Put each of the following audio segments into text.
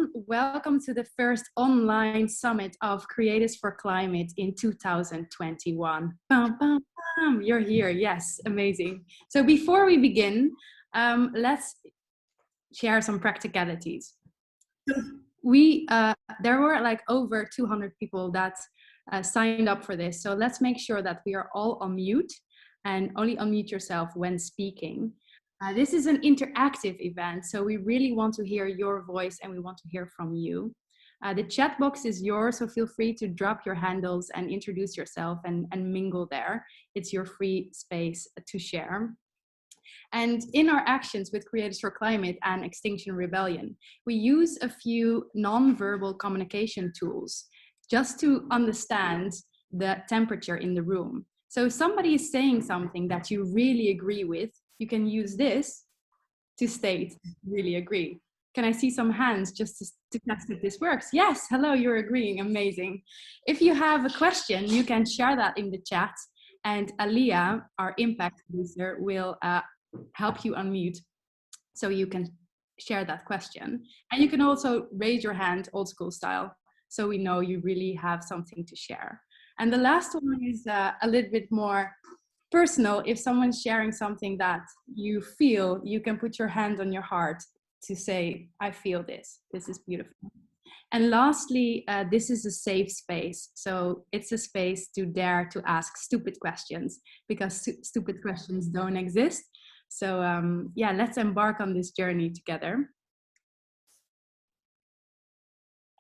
everyone. Welcome to the first online summit of Creators for Climate in 2021. Bum, bum, bum. You're here. Yes, amazing. So before we begin, let's share some practicalities. There were like over 200 people that signed up for this. So let's make sure that we are all on mute and only unmute yourself when speaking. This is an interactive event, so we really want to hear your voice and we want to hear from you. The chat box is yours, so feel free to drop your handles and introduce yourself and mingle there. It's your free space to share. And in our actions with Creators for Climate and Extinction Rebellion, we use a few non-verbal communication tools just to understand the temperature in the room. So if somebody is saying something that you really agree with, you can use this to state, really agree. Can I see some hands just to test if this works? Yes, hello, you're agreeing, amazing. If you have a question, you can share that in the chat and Aliyah, our impact producer, will help you unmute so you can share that question. And you can also raise your hand old school style so we know you really have something to share. And the last one is a little bit more personal. If someone's sharing something that you feel, you can put your hand on your heart to say, I feel this. This is beautiful. And lastly, this is a safe space. So it's a space to dare to ask stupid questions because stupid questions don't exist. So yeah, let's embark on this journey together.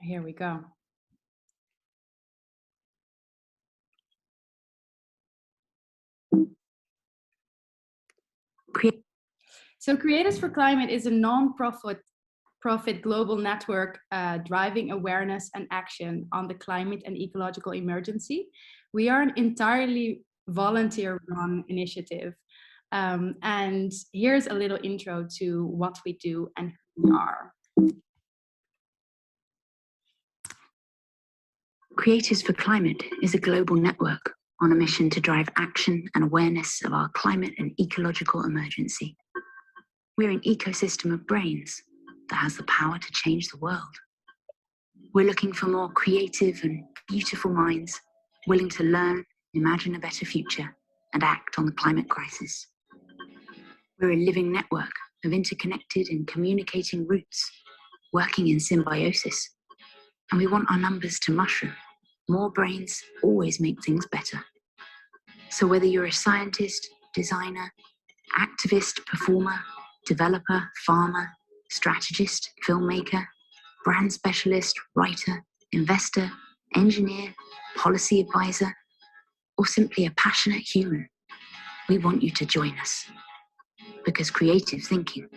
Here we go. So Creators for Climate is a non-profit global network driving awareness and action on the climate and ecological emergency. We are an entirely volunteer-run initiative. And here's a little intro to what we do and who we are. Creators for Climate is a global network on a mission to drive action and awareness of our climate and ecological emergency. We're an ecosystem of brains that has the power to change the world. We're looking for more creative and beautiful minds, willing to learn, imagine a better future, and act on the climate crisis. We're a living network of interconnected and communicating roots, working in symbiosis. And we want our numbers to mushroom. More brains always make things better. So whether you're a scientist, designer, activist, performer, developer, farmer, strategist, filmmaker, brand specialist, writer, investor, engineer, policy advisor, or simply a passionate human, we want you to join us. Because creative thinking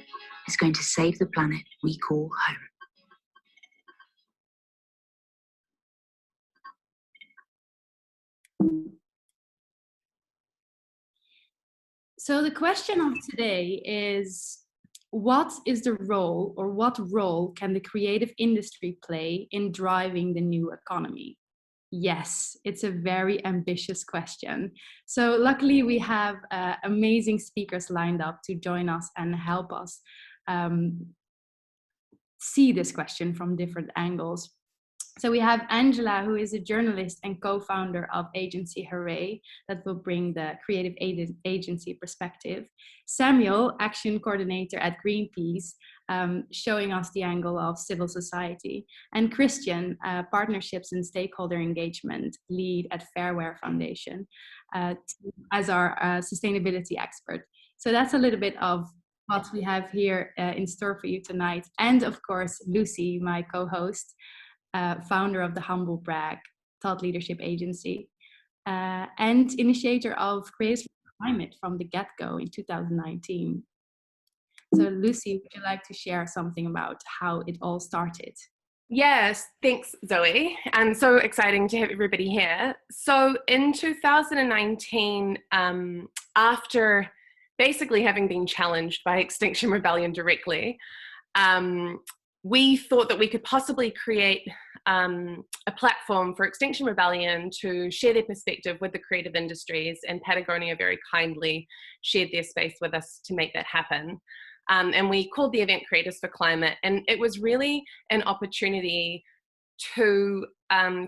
is going to save the planet we call home. So the question of today is, what is the role, or what role can the creative industry play in driving the new economy? Yes, it's a very ambitious question. So luckily we have amazing speakers lined up to join us and help us see this question from different angles. So we have Angela, who is a journalist and co-founder of agency Hooray, that will bring the creative agency perspective. Samuel, action coordinator at Greenpeace, showing us the angle of civil society. And Cristian, partnerships and stakeholder engagement lead at Fairware Foundation, as our sustainability expert. So that's a little bit of what we have here in store for you tonight. And of course, Lucy, my co-host, founder of the Humble Brag Thought Leadership Agency, and initiator of Creators for Climate from the get-go in 2019. So Lucy, would you like to share something about how it all started? Yes, thanks Zoe, and so exciting to have everybody here. So in 2019, after basically having been challenged by Extinction Rebellion directly, we thought that we could possibly create a platform for Extinction Rebellion to share their perspective with the creative industries, and Patagonia very kindly shared their space with us to make that happen. And we called the event Creators for Climate. And it was really an opportunity to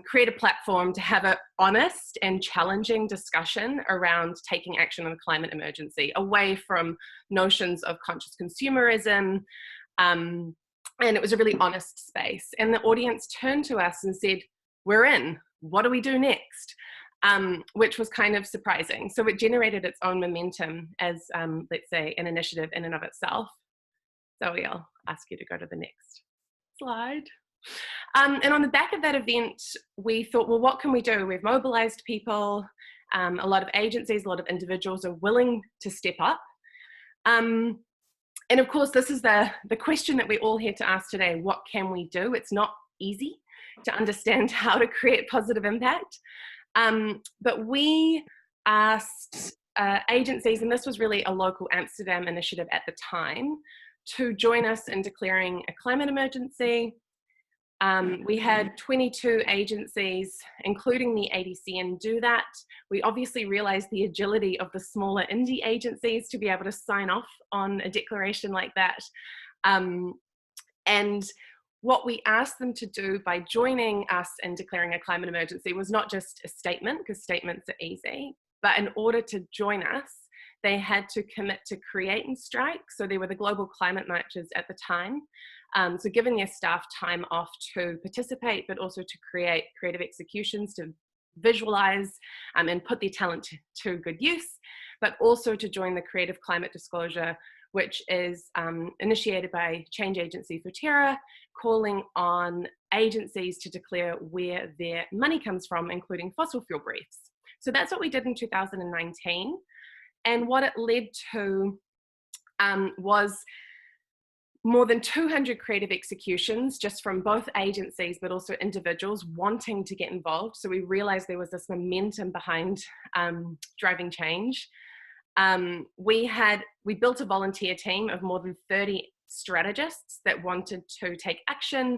create a platform to have an honest and challenging discussion around taking action on the climate emergency, away from notions of conscious consumerism. And it was a really honest space. And the audience turned to us and said, we're in, what do we do next? Which was kind of surprising. So it generated its own momentum as, let's say, an initiative in and of itself. Zoe, I'll ask you to go to the next slide. And on the back of that event, we thought, well, what can we do? We've mobilized people. A lot of agencies, a lot of individuals are willing to step up. And of course, this is the question that we're all here to ask today. What can we do? It's not easy to understand how to create positive impact. But we asked agencies, and this was really a local Amsterdam initiative at the time, to join us in declaring a climate emergency. We had 22 agencies, including the ADCN, do that. We obviously realized the agility of the smaller indie agencies to be able to sign off on a declaration like that. And what we asked them to do by joining us in declaring a climate emergency was not just a statement, because statements are easy, but in order to join us, they had to commit to create and strike. So there were the global climate marches at the time. So giving their staff time off to participate, but also to create creative executions, to visualize and put their talent to good use, but also to join the Creative Climate Disclosure, which is initiated by Change Agency for Terra, calling on agencies to declare where their money comes from, including fossil fuel briefs. So that's what we did in 2019. And what it led to was more than 200 creative executions, just from both agencies, but also individuals wanting to get involved. So we realized there was this momentum behind driving change. We built a volunteer team of more than 30 strategists that wanted to take action,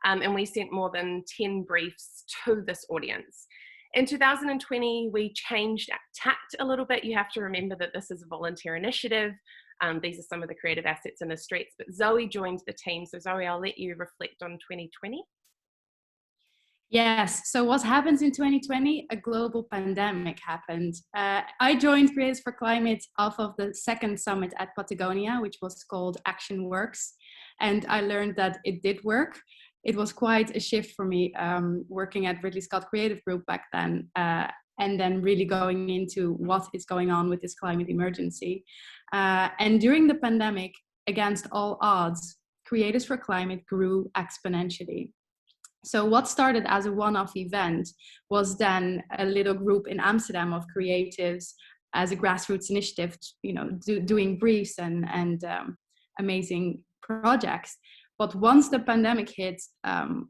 and we sent more than 10 briefs to this audience. In 2020, we changed tact a little bit. You have to remember that this is a volunteer initiative. These are some of the creative assets in the streets, but Zoe joined the team. So Zoe, I'll let you reflect on 2020. Yes, so what happens in 2020? A global pandemic happened. I joined Creators for Climate off of the second summit at Patagonia, which was called Action Works. And I learned that it did work. It was quite a shift for me working at Ridley Scott Creative Group back then, and then really going into what is going on with this climate emergency. And during the pandemic, against all odds, Creators for Climate grew exponentially. So what started as a one-off event was then a little group in Amsterdam of creatives as a grassroots initiative, doing briefs and amazing projects. But once the pandemic hit,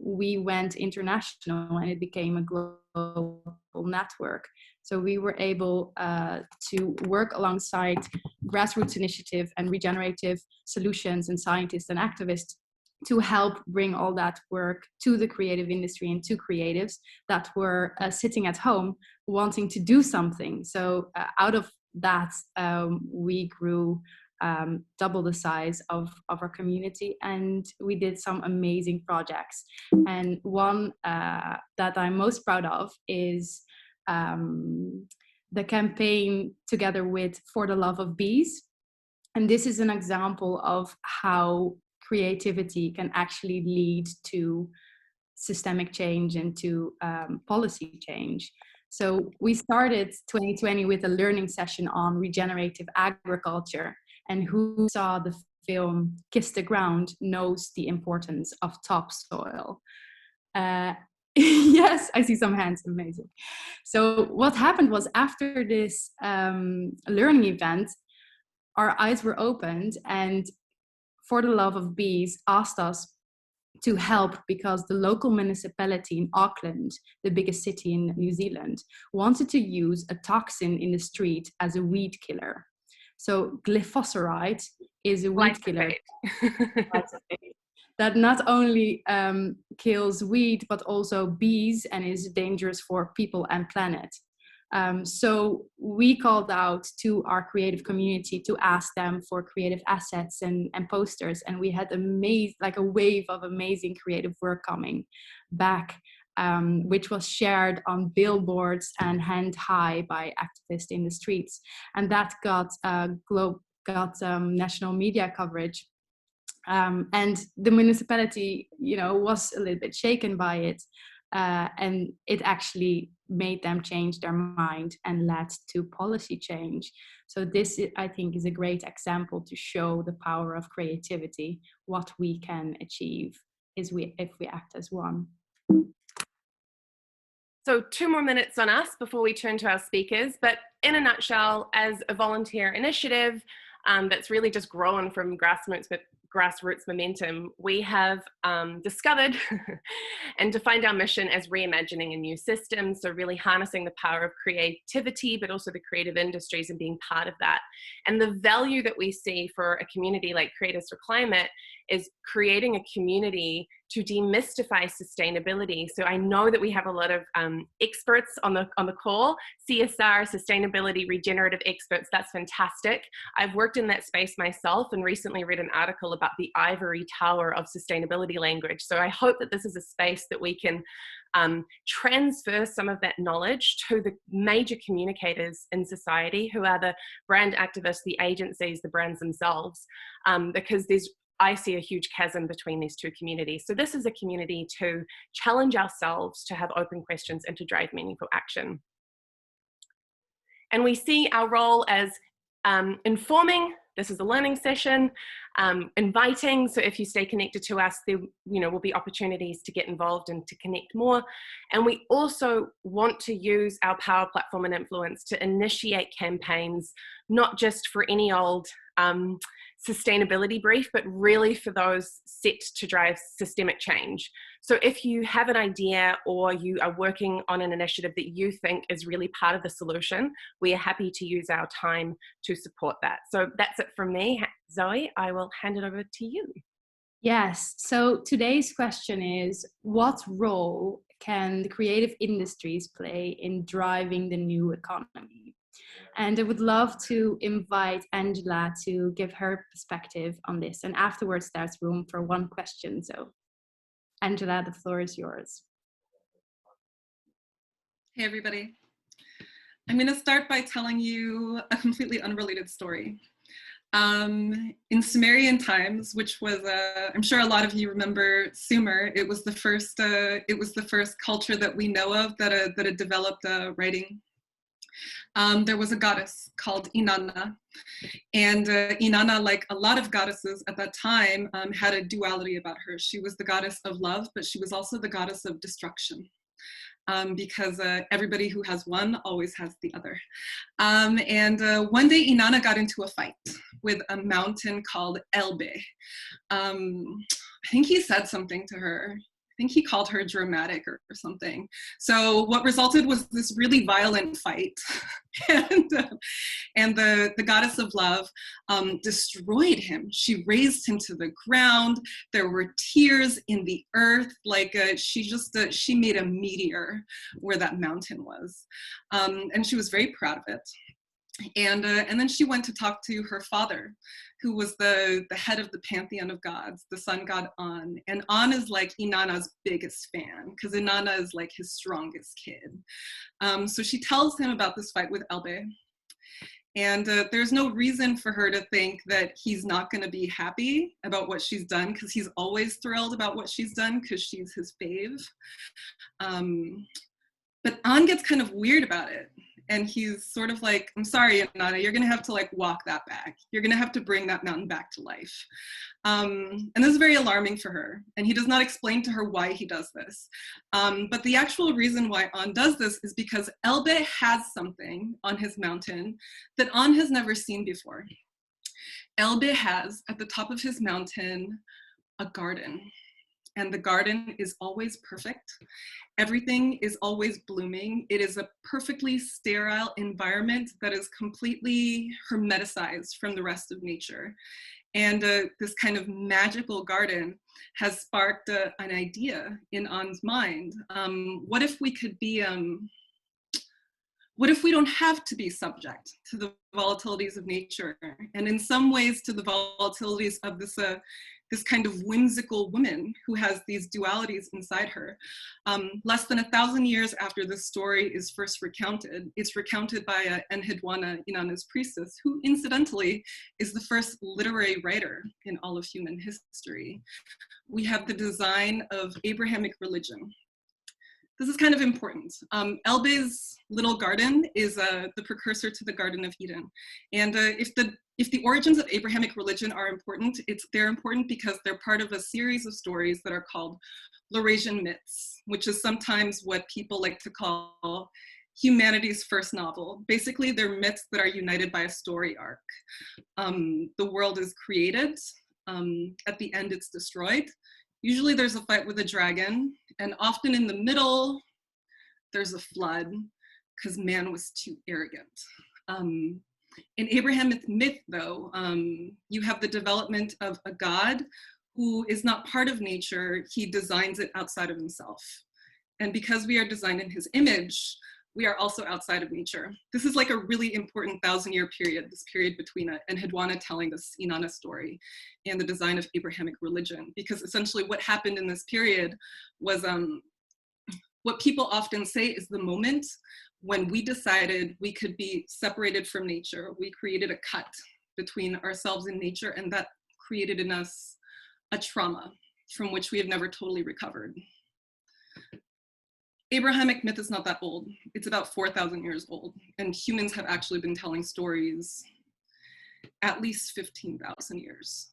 we went international and it became a global network. So we were able to work alongside grassroots initiative and regenerative solutions and scientists and activists to help bring all that work to the creative industry and to creatives that were sitting at home wanting to do something. So out of that, we grew double the size of our community, and we did some amazing projects. And one that I'm most proud of is the campaign together with For the Love of Bees. And this is an example of how creativity can actually lead to systemic change and to policy change. So we started 2020 with a learning session on regenerative agriculture, and who saw the film Kiss the Ground knows the importance of topsoil. Yes, I see some hands, amazing. So what happened was, after this learning event, our eyes were opened, and For the Love of Bees asked us to help because the local municipality in Auckland, the biggest city in New Zealand, wanted to use a toxin in the street as a weed killer. So glyphosate is a weed killer that not only kills weed, but also bees, and is dangerous for people and planet. So we called out to our creative community to ask them for creative assets and posters, and we had a wave of amazing creative work coming back, which was shared on billboards and hand high by activists in the streets, and that got national media coverage. And the municipality, was a little bit shaken by it, and it actually made them change their mind and led to policy change. So this, I think, is a great example to show the power of creativity. What we can achieve if we act as one. So 2 more minutes on us before we turn to our speakers. But in a nutshell, as a volunteer initiative that's really just grown from grassroots momentum, we have discovered and defined our mission as reimagining a new system. So really harnessing the power of creativity, but also the creative industries and being part of that. And the value that we see for a community like Creators for Climate is creating a community to demystify sustainability. So I know that we have a lot of experts on the call, CSR, sustainability, regenerative experts. That's fantastic. I've worked in that space myself and recently read an article about the ivory tower of sustainability language. So I hope that this is a space that we can transfer some of that knowledge to the major communicators in society, who are the brand activists, the agencies, the brands themselves, because I see a huge chasm between these two communities. So this is a community to challenge ourselves, to have open questions, and to drive meaningful action. And we see our role as informing. This is a learning session, inviting. So if you stay connected to us, there will be opportunities to get involved and to connect more. And we also want to use our power, platform, and influence to initiate campaigns, not just for any old sustainability brief, but really for those set to drive systemic change. So if you have an idea or you are working on an initiative that you think is really part of the solution, we are happy to use our time to support that. So that's it from me. Zoe, I will hand it over to you. Yes, so today's question is, what role can the creative industries play in driving the new economy? And I would love to invite Angela to give her perspective on this. And afterwards, there's room for one question. So Angela, the floor is yours. Hey, everybody. I'm going to start by telling you a completely unrelated story. In Sumerian times, which was, I'm sure a lot of you remember Sumer. It was the first culture that we know of that had developed writing. There was a goddess called Inanna, and Inanna, like a lot of goddesses at that time, had a duality about her. She was the goddess of love, but she was also the goddess of destruction, because everybody who has one always has the other. And one day Inanna got into a fight with a mountain called Elbe. I think he said something to her. I think he called her dramatic or something. So what resulted was this really violent fight. and the goddess of love destroyed him. She razed him to the ground. There were tears in the earth. Like she made a meteor where that mountain was. And she was very proud of it. And then she went to talk to her father, who was the head of the pantheon of gods, the sun god An. And An is like Inanna's biggest fan, because Inanna is like his strongest kid. So she tells him about this fight with Elbe. And there's no reason for her to think that he's not going to be happy about what she's done, because he's always thrilled about what she's done, because she's his fave. But An gets kind of weird about it. And he's sort of like, I'm sorry, Inanna, you're gonna have to like walk that back. You're gonna have to bring that mountain back to life. And this is very alarming for her. And he does not explain to her why he does this. But the actual reason why An does this is because Elbe has something on his mountain that An has never seen before. Elbe has at the top of his mountain a garden. And the garden is always perfect. Everything is always blooming. It is a perfectly sterile environment that is completely hermeticized from the rest of nature. And this kind of magical garden has sparked an idea in An's mind. What if we could be What if we don't have to be subject to the volatilities of nature, and in some ways to the volatilities of this kind of whimsical woman who has these dualities inside her? Less than 1,000 years after this story is first recounted, it's recounted by Enheduanna Inanna's priestess, who incidentally is the first literary writer in all of human history. We have the design of Abrahamic religion. This is kind of important. Elbe's little garden is the precursor to the Garden of Eden. And if the origins of Abrahamic religion are important, they're important because they're part of a series of stories that are called Laurasian Myths, which is sometimes what people like to call humanity's first novel. Basically, they're myths that are united by a story arc. The world is created. At the end, it's destroyed. Usually there's a fight with a dragon, and often in the middle, there's a flood because man was too arrogant. In Abrahamic myth, though, you have the development of a god who is not part of nature. He designs it outside of himself. And because we are designed in his image, we are also outside of nature. This is like a really important 1,000-year period, this period between Enheduanna telling this Inanna story and the design of Abrahamic religion, because essentially what happened in this period was what people often say is the moment when we decided we could be separated from nature. We created a cut between ourselves and nature, and that created in us a trauma from which we have never totally recovered. Abrahamic myth is not that old. It's about 4,000 years old, and humans have actually been telling stories at least 15,000 years.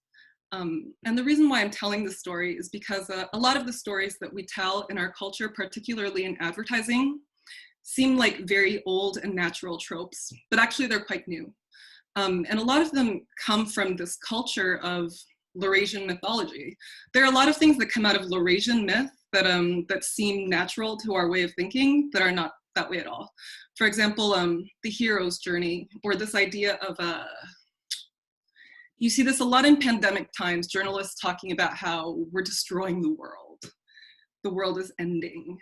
And the reason why I'm telling this story is because a lot of the stories that we tell in our culture, particularly in advertising, seem like very old and natural tropes, but actually they're quite new. And a lot of them come from this culture of Laurasian mythology. There are a lot of things that come out of Laurasian myth that seem natural to our way of thinking that are not that way at all. For example, the hero's journey, or this idea of you see this a lot in pandemic times, journalists talking about how we're destroying the world. The world is ending.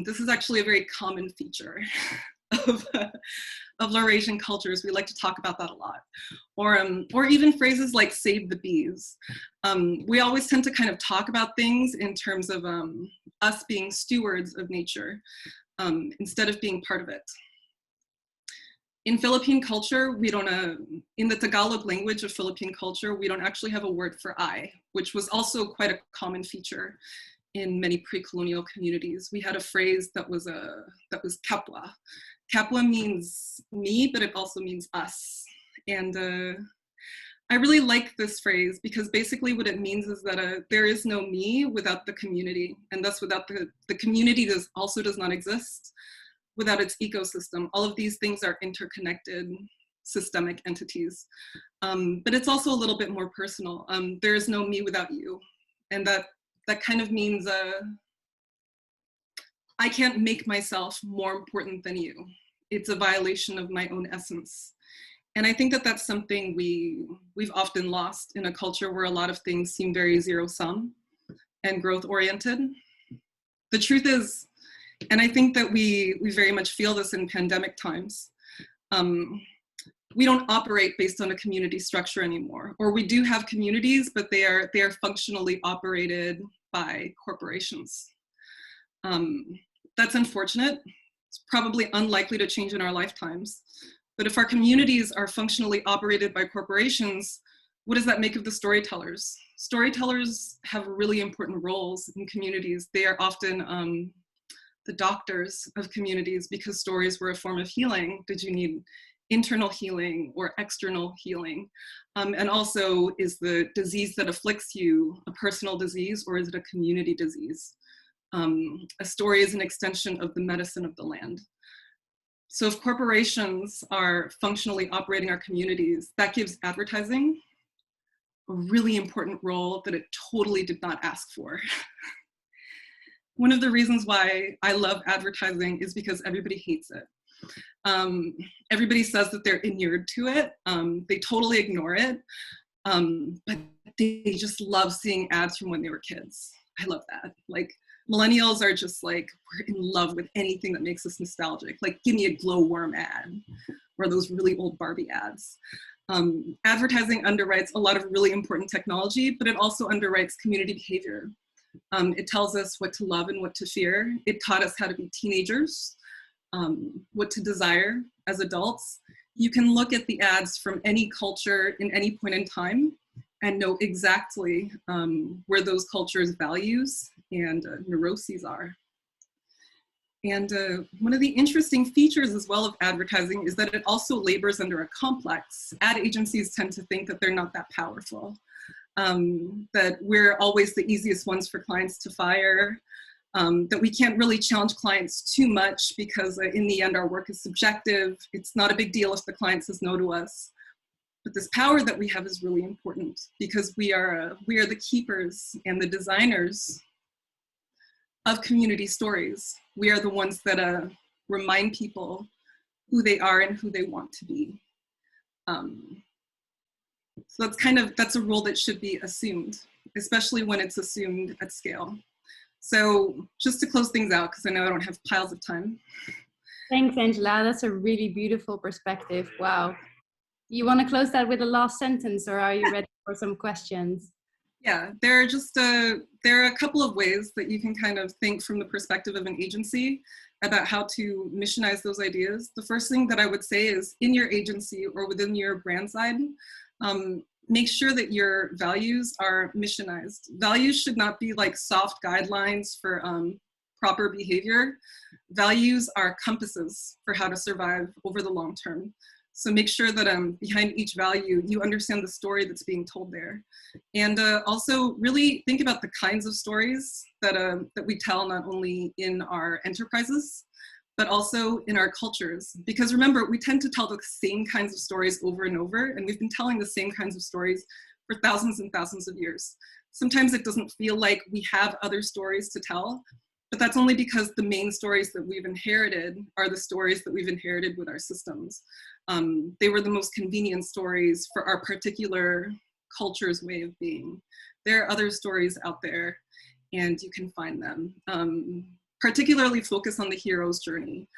This is actually a very common feature of Laurasian cultures. We like to talk about that a lot. Or even phrases like save the bees. We always tend to kind of talk about things in terms of us being stewards of nature instead of being part of it. In Philippine culture, we don't, in the Tagalog language of Philippine culture, we don't actually have a word for I, which was also quite a common feature in many pre-colonial communities. We had a phrase that was kapwa. Kapwa means me, but it also means us. And I really like this phrase because basically what it means is that there is no me without the community, and thus without the community does not exist without its ecosystem. All of these things are interconnected systemic entities. But it's also a little bit more personal. There is no me without you. And that kind of means I can't make myself more important than you. It's a violation of my own essence. And I think that that's something we've often lost in a culture where a lot of things seem very zero-sum and growth-oriented. The truth is, and I think that we very much feel this in pandemic times, we don't operate based on a community structure anymore. Or we do have communities, but they are functionally operated by corporations. That's unfortunate. It's probably unlikely to change in our lifetimes. But if our communities are functionally operated by corporations, what does that make of the storytellers? Storytellers have really important roles in communities. They are often the doctors of communities because stories were a form of healing. Did you need internal healing or external healing? And also, is the disease that afflicts you a personal disease or is it a community disease? A story is an extension of the medicine of the land. So if corporations are functionally operating our communities, that gives advertising a really important role that it totally did not ask for. One of the reasons why I love advertising is because everybody hates it. Everybody says that they're inured to it. They totally ignore it, but they just love seeing ads from when they were kids. I love that. Like Millennials are just like, we're in love with anything that makes us nostalgic. Like, give me a glowworm ad or those really old Barbie ads. Advertising underwrites a lot of really important technology, but it also underwrites community behavior. It tells us what to love and what to fear. It taught us how to be teenagers, what to desire as adults. You can look at the ads from any culture in any point in time and know exactly where those cultures' values and neuroses are. And one of the interesting features as well of advertising is that it also labors under a complex. Ad agencies tend to think that they're not that powerful, that we're always the easiest ones for clients to fire, that we can't really challenge clients too much because in the end our work is subjective. It's not a big deal if the client says no to us. But this power that we have is really important because we are the keepers and the designers of community stories. We are the ones that remind people who they are and who they want to be. So that's a role that should be assumed, especially when it's assumed at scale. So just to close things out, because I know I don't have piles of time. Thanks, Angela. That's a really beautiful perspective. Wow. You want to close that with a last sentence, or are you ready for some questions? Yeah, there are a couple of ways that you can kind of think from the perspective of an agency about how to missionize those ideas. The first thing that I would say is in your agency or within your brand side, make sure that your values are missionized. Values should not be like soft guidelines for proper behavior. Values are compasses for how to survive over the long term. So make sure that behind each value, you understand the story that's being told there. And also really think about the kinds of stories that we tell, not only in our enterprises, but also in our cultures. Because remember, we tend to tell the same kinds of stories over and over, and we've been telling the same kinds of stories for thousands and thousands of years. Sometimes it doesn't feel like we have other stories to tell, but that's only because the main stories that we've inherited are the stories that we've inherited with our systems. They were the most convenient stories for our particular culture's way of being. There are other stories out there, and you can find them. Particularly focus on the hero's journey.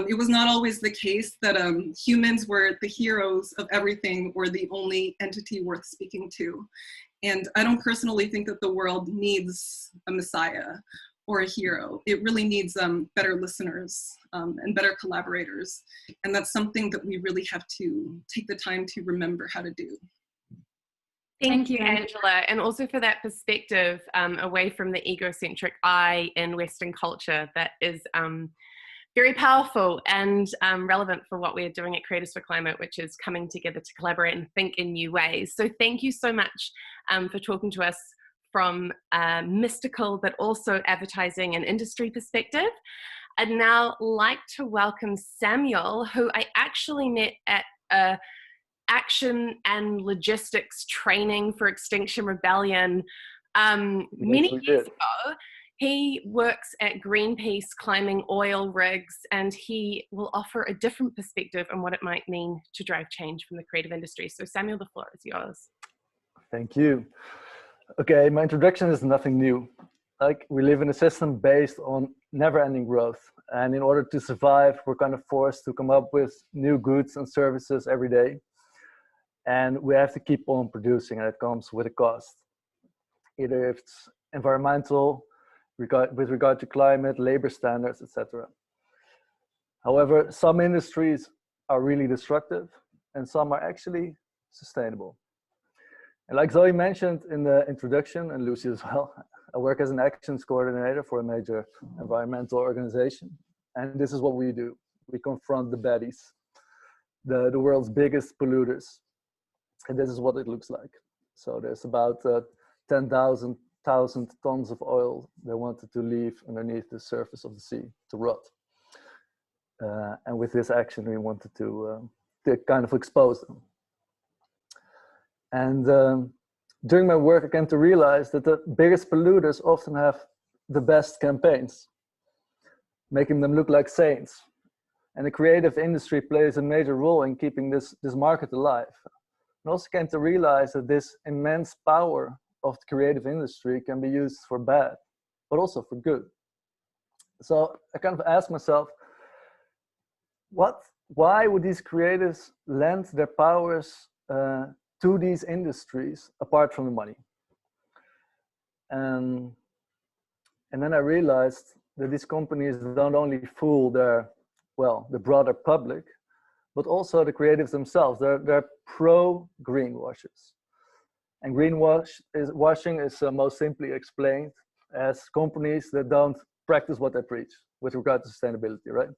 It was not always the case that humans were the heroes of everything or the only entity worth speaking to. And I don't personally think that the world needs a messiah or a hero. It really needs better listeners and better collaborators. And that's something that we really have to take the time to remember how to do. Thank you, Angela, and also for that perspective away from the egocentric I in Western culture that is very powerful and relevant for what we're doing at Creators for Climate, which is coming together to collaborate and think in new ways. So thank you so much for talking to us from a mystical but also advertising and industry perspective. I'd now like to welcome Samuel, who I actually met at a action and logistics training for Extinction Rebellion many years ago. He works at Greenpeace climbing oil rigs, and he will offer a different perspective on what it might mean to drive change from the creative industry. So Samuel, the floor is yours. Thank you. Okay, my introduction is nothing new. Like, we live in a system based on never-ending growth. And in order to survive, we're kind of forced to come up with new goods and services every day. And we have to keep on producing, and it comes with a cost. Either if it's environmental, with regard to climate, labor standards, etc. However, some industries are really destructive, and some are actually sustainable. And like Zoe mentioned in the introduction, and Lucy as well, I work as an actions coordinator for a major environmental organization. And this is what we do. We confront the baddies, the world's biggest polluters. And this is what it looks like. So there's about 10,000 tons of oil they wanted to leave underneath the surface of the sea to rot. And with this action, we wanted to kind of expose them. And during my work, I came to realize that the biggest polluters often have the best campaigns, making them look like saints. And the creative industry plays a major role in keeping this market alive. And also came to realize that this immense power of the creative industry can be used for bad, but also for good. So I kind of asked myself, why would these creatives lend their powers to these industries apart from the money? And then I realized that these companies don't only fool the broader public, but also the creatives themselves. They're pro-greenwashers. And washing is most simply explained as companies that don't practice what they preach with regard to sustainability, right?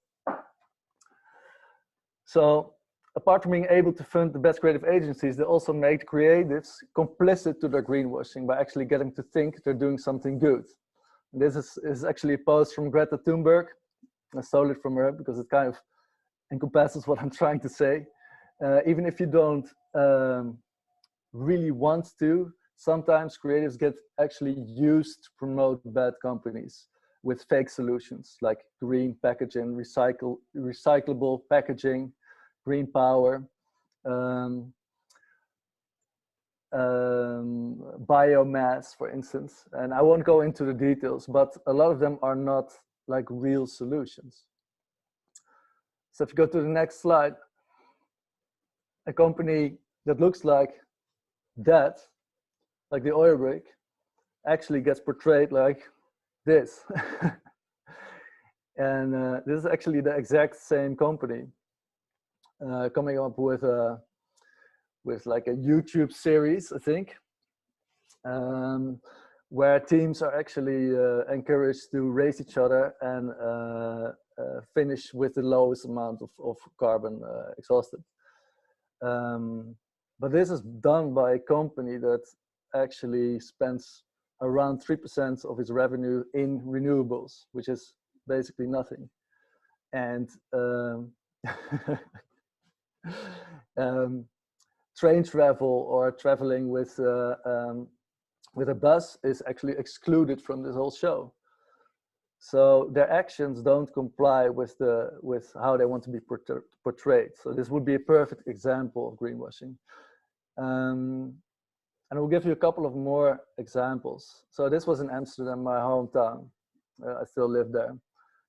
So apart from being able to fund the best creative agencies, they also make creatives complicit to their greenwashing by actually getting to think they're doing something good. And this is actually a post from Greta Thunberg. I stole it from her because it kind of encompasses what I'm trying to say. Even if you don't really want to, sometimes creatives get actually used to promote bad companies with fake solutions like green packaging, recyclable packaging, green power, biomass, for instance. And I won't go into the details, but a lot of them are not like real solutions. So if you go to the next slide, a company that looks like that, like the oil rig, actually gets portrayed like this. And this is actually the exact same company coming up with like a YouTube series, I think, where teams are actually encouraged to race each other and finish with the lowest amount of carbon exhausted. But this is done by a company that actually spends around 3% of its revenue in renewables, which is basically nothing. And train travel or traveling with a bus is actually excluded from this whole show. So their actions don't comply with how they want to be portrayed. So this would be a perfect example of greenwashing. And I will give you a couple of more examples. So this was in Amsterdam, my hometown. I still live there.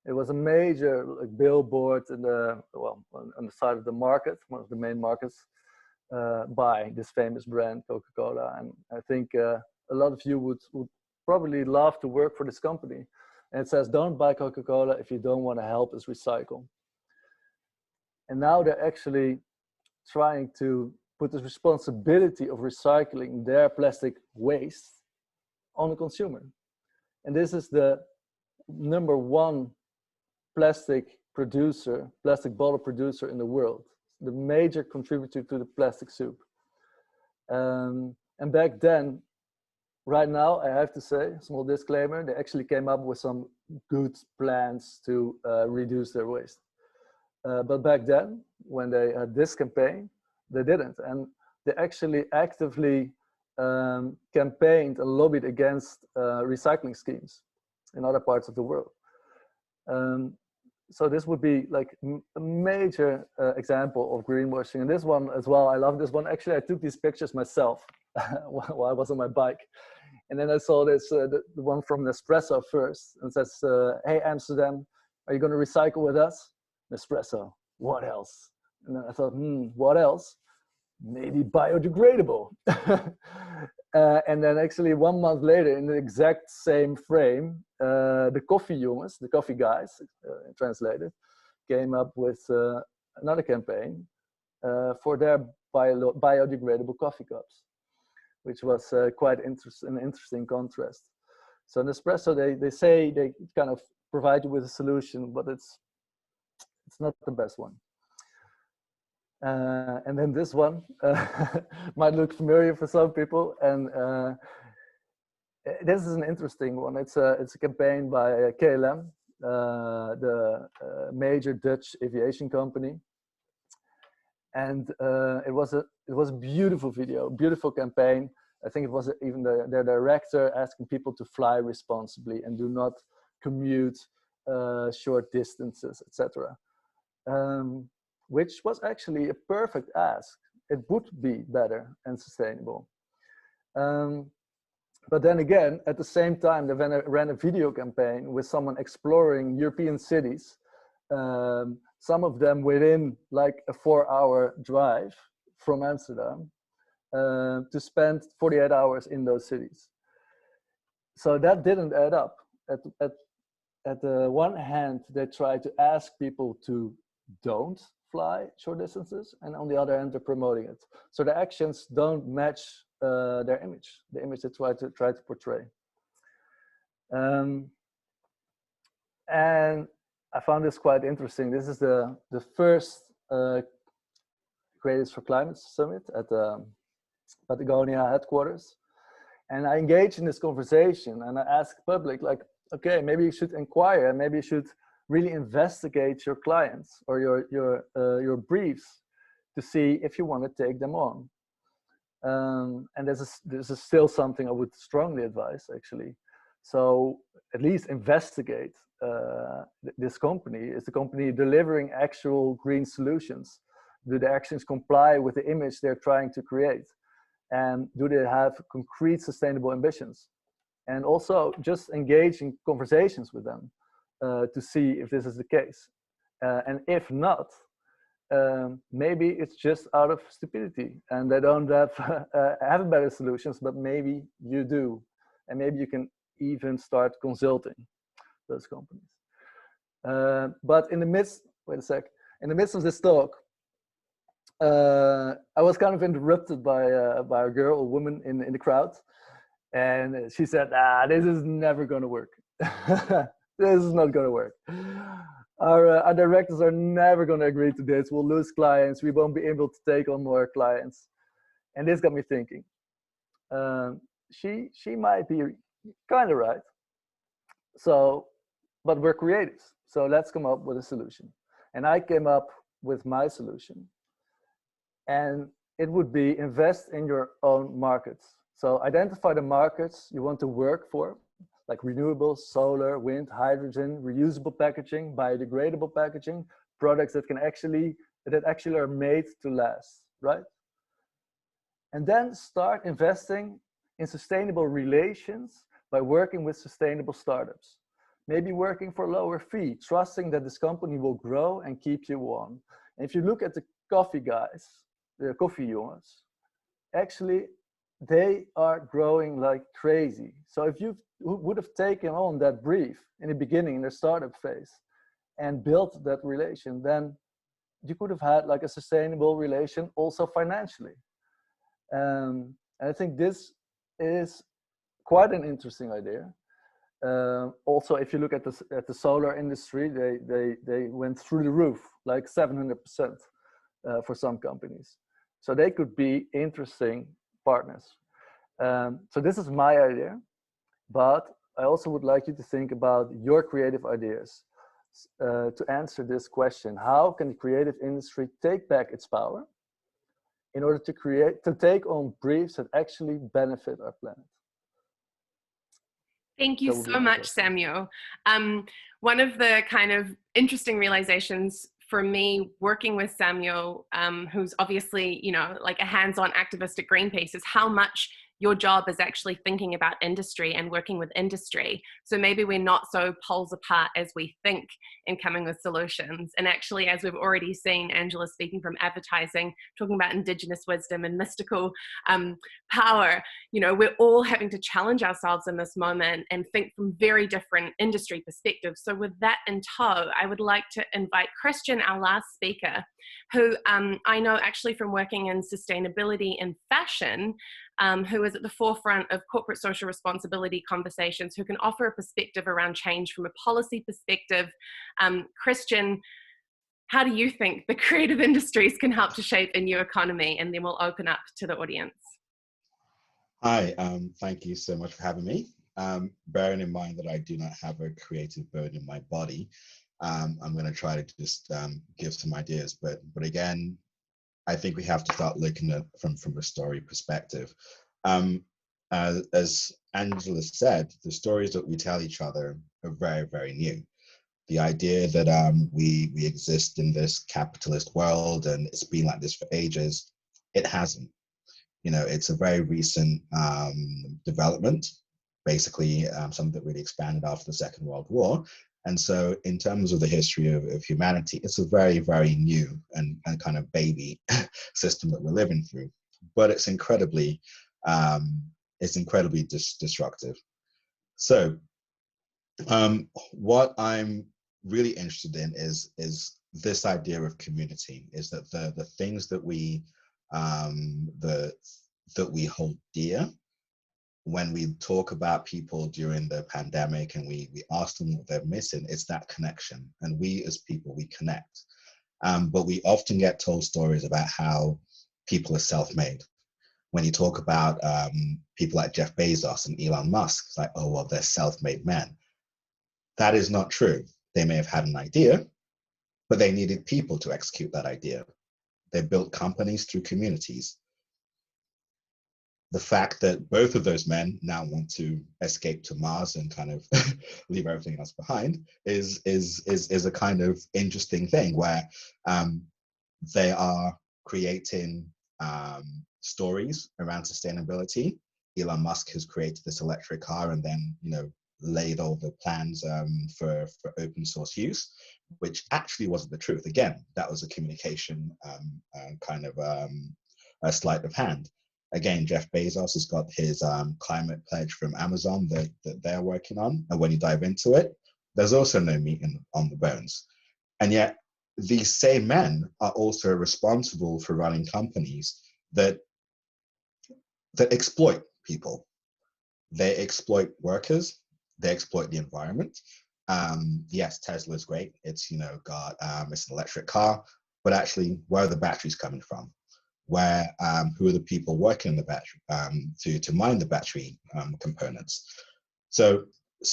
It was a major billboard on the side of the market, one of the main markets, by this famous brand, Coca-Cola. And I think a lot of you would probably love to work for this company. And it says, don't buy Coca-Cola if you don't want to help us recycle. And now they're actually trying to put the responsibility of recycling their plastic waste on the consumer. And this is the #1 plastic bottle producer in the world, the major contributor to the plastic soup. And back then, right now, I have to say, small disclaimer, they actually came up with some good plans to reduce their waste. But back then, when they had this campaign, they didn't. And they actually actively campaigned and lobbied against recycling schemes in other parts of the world. So this would be like a major example of greenwashing. And this one as well, I love this one. Actually, I took these pictures myself while I was on my bike. And then I saw this, the one from Nespresso first. And it says, hey, Amsterdam, are you going to recycle with us? Nespresso, what else? And then I thought, what else? Maybe biodegradable. And then actually 1 month later, in the exact same frame, the coffee jongens, the coffee guys, translated, came up with another campaign for their biodegradable coffee cups, which was quite an interesting contrast. So Nespresso, they say they kind of provide you with a solution, but it's not the best one. And then this one might look familiar for some people, and this is an interesting one. It's a campaign by KLM, the major Dutch aviation company, and it was a beautiful video, beautiful campaign. I think it was even their director asking people to fly responsibly and do not commute short distances, etc. Which was actually a perfect ask. It would be better and sustainable. But then again, at the same time, they ran a video campaign with someone exploring European cities, some of them within like a 4-hour drive from Amsterdam, to spend 48 hours in those cities. So that didn't add up. At the one hand, they tried to ask people to don't fly short distances, and on the other hand, they're promoting it. So the actions don't match their image, the image they try to portray. And I found this quite interesting. This is the first Creatives for Climate Summit at the Patagonia headquarters. And I engaged in this conversation and I asked public, like, okay, maybe you should inquire, maybe you should really investigate your clients or your briefs to see if you want to take them on. And this is still something I would strongly advise, actually. So at least investigate this company. Is the company delivering actual green solutions? Do the actions comply with the image they're trying to create? And do they have concrete sustainable ambitions? And also just engage in conversations with them to see if this is the case. And if not, maybe it's just out of stupidity and they don't have better solutions, but maybe you do. And maybe you can even start consulting those companies. But in the midst, in the midst of this talk, I was kind of interrupted by a girl, a woman in the crowd. And she said, this is never going to work. This is not going to work. Our directors are never going to agree to this. We'll lose clients. We won't be able to take on more clients. And this got me thinking. She might be kind of right. So, but we're creatives. So let's come up with a solution. And I came up with my solution. And it would be invest in your own markets. So identify the markets you want to work for, like renewables, solar, wind, hydrogen, reusable packaging, biodegradable packaging, products that actually are made to last, right? And then start investing in sustainable relations by working with sustainable startups. Maybe working for a lower fee, trusting that this company will grow and keep you on. And if you look at the coffee guys, the coffee jongens, actually, they are growing like crazy. So if you would have taken on that brief in the beginning, in the startup phase, and built that relation, then you could have had like a sustainable relation also financially. And I think this is quite an interesting idea. Also, if you look at the solar industry, they went through the roof, like 700% for some companies. So they could be interesting partners. So this is my idea, but I also would like you to think about your creative ideas to answer this question. How can the creative industry take back its power in order to take on briefs that actually benefit our planet? Thank you so much, Samuel. One of the kind of interesting realizations for me working with Samuel, who's obviously, like a hands-on activist at Greenpeace, is how much your job is actually thinking about industry and working with industry. So maybe we're not so poles apart as we think in coming with solutions. And actually, as we've already seen, Angela speaking from advertising, talking about indigenous wisdom and mystical power, we're all having to challenge ourselves in this moment and think from very different industry perspectives. So with that in tow, I would like to invite Cristian, our last speaker, who I know actually from working in sustainability in fashion, who is at the forefront of corporate social responsibility conversations, who can offer a perspective around change from a policy perspective. Cristian, how do you think the creative industries can help to shape a new economy? And then we'll open up to the audience. Hi, thank you so much for having me. Bearing in mind that I do not have a creative bone in my body, I'm going to try to just give some ideas, but again, I think we have to start looking at from a story perspective. As Angela said, the stories that we tell each other are very, very new. The idea that we exist in this capitalist world and it's been like this for ages, it hasn't. You know, it's a very recent development, basically something that really expanded after the Second World War. And so in terms of the history of humanity, it's a very, very new and kind of baby system that we're living through. But it's incredibly destructive. So what I'm really interested in is this idea of community, is that the things that we that we hold dear, when we talk about people during the pandemic and we ask them what they're missing, it's that connection. And we as people, we connect. But we often get told stories about how people are self-made. When you talk about people like Jeff Bezos and Elon Musk, it's like, oh, well, they're self-made men. That is not true. They may have had an idea, but they needed people to execute that idea. They built companies through communities. The fact that both of those men now want to escape to Mars and kind of leave everything else behind is a kind of interesting thing, where they are creating stories around sustainability. Elon Musk has created this electric car and then, you know, laid all the plans for open source use, which actually wasn't the truth. Again, that was a communication kind of a sleight of hand. Again, Jeff Bezos has got his climate pledge from Amazon that they're working on. And when you dive into it, there's also no meat on the bones. And yet these same men are also responsible for running companies that exploit people. They exploit workers. They exploit the environment. Yes, Tesla is great. It's, you know, got it's an electric car, but actually, where are the batteries coming from? Where who are the people working in the battery to mine the battery components? So